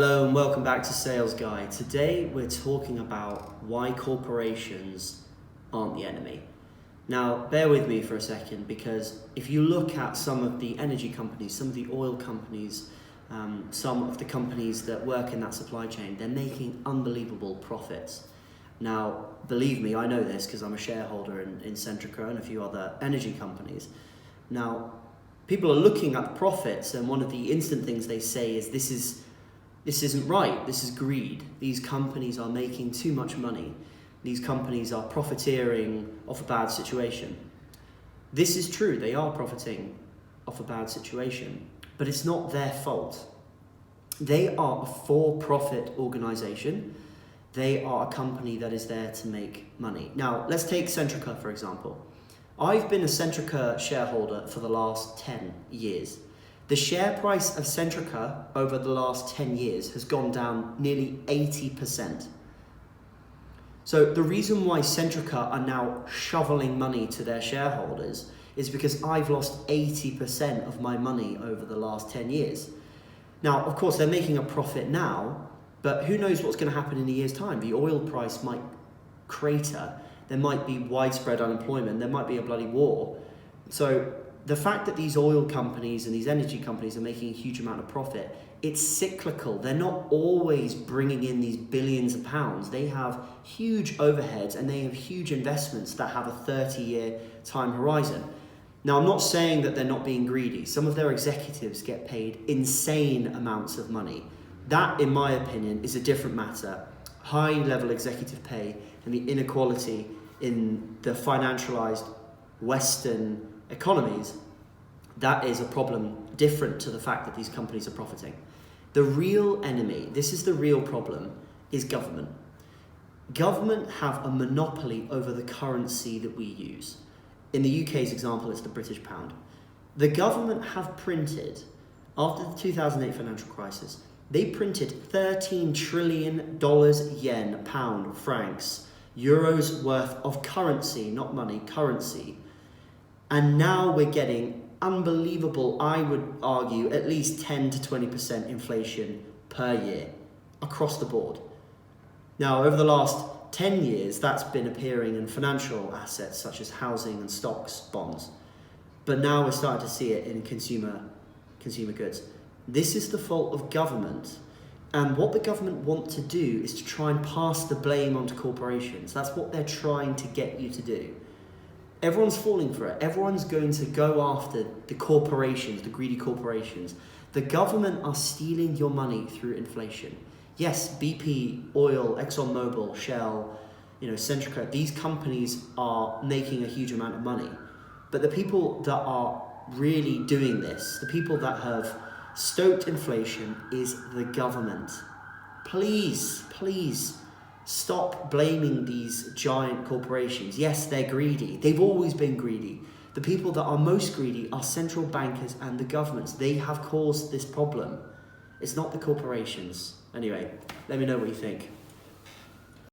Hello and welcome back to Sales Guy. Today we're talking about why corporations aren't the enemy. Now bear with me for a second, because if you look at some of the energy companies, some of the oil companies, some of the companies that work in that supply chain, they're making unbelievable profits. Now believe me, I know this because I'm a shareholder in Centrica and a few other energy companies. Now people are looking at the profits, and one of the instant things they say is this isn't right, this is greed. These companies are making too much money. These companies are profiteering off a bad situation. This is true, they are profiting off a bad situation, but it's not their fault. They are a for-profit organization. They are a company that is there to make money. Now, let's take Centrica, for example. I've been a Centrica shareholder for the last 10 years. The share price of Centrica over the last 10 years has gone down nearly 80%. So the reason why Centrica are now shoveling money to their shareholders is because I've lost 80% of my money over the last 10 years. Now, of course, they're making a profit now, but who knows what's going to happen in a year's time? The oil price might crater. There might be widespread unemployment. There might be a bloody war. So the fact that these oil companies and these energy companies are making a huge amount of profit, it's cyclical. They're not always bringing in these billions of pounds. They have huge overheads and they have huge investments that have a 30-year time horizon. Now, I'm not saying that they're not being greedy. Some of their executives get paid insane amounts of money. That, in my opinion, is a different matter. High-level executive pay and the inequality in the financialized Western economies, that is a problem different to the fact that these companies are profiting. The real enemy, this is the real problem, is government. Government have a monopoly over the currency that we use. In the UK's example, it's the British pound. The government have printed, after the 2008 financial crisis, they printed $13 trillion yen, pound, francs, euros worth of currency, not money, currency. And now we're getting unbelievable, I would argue, at least 10 to 20% inflation per year across the board. Now, over the last 10 years, that's been appearing in financial assets such as housing and stocks, bonds. But now we're starting to see it in consumer goods. This is the fault of government. And what the government want to do is to try and pass the blame onto corporations. That's what they're trying to get you to do. Everyone's falling for it. Everyone's going to go after the corporations, the greedy corporations. The government are stealing your money through inflation. Yes, BP, oil, ExxonMobil, Shell, Centrica, these companies are making a huge amount of money. But the people that are really doing this, the people that have stoked inflation, is the government. Please, stop blaming these giant corporations. Yes, they're greedy. They've always been greedy. The people that are most greedy are central bankers and the governments. They have caused this problem. It's not the corporations. Anyway, let me know what you think.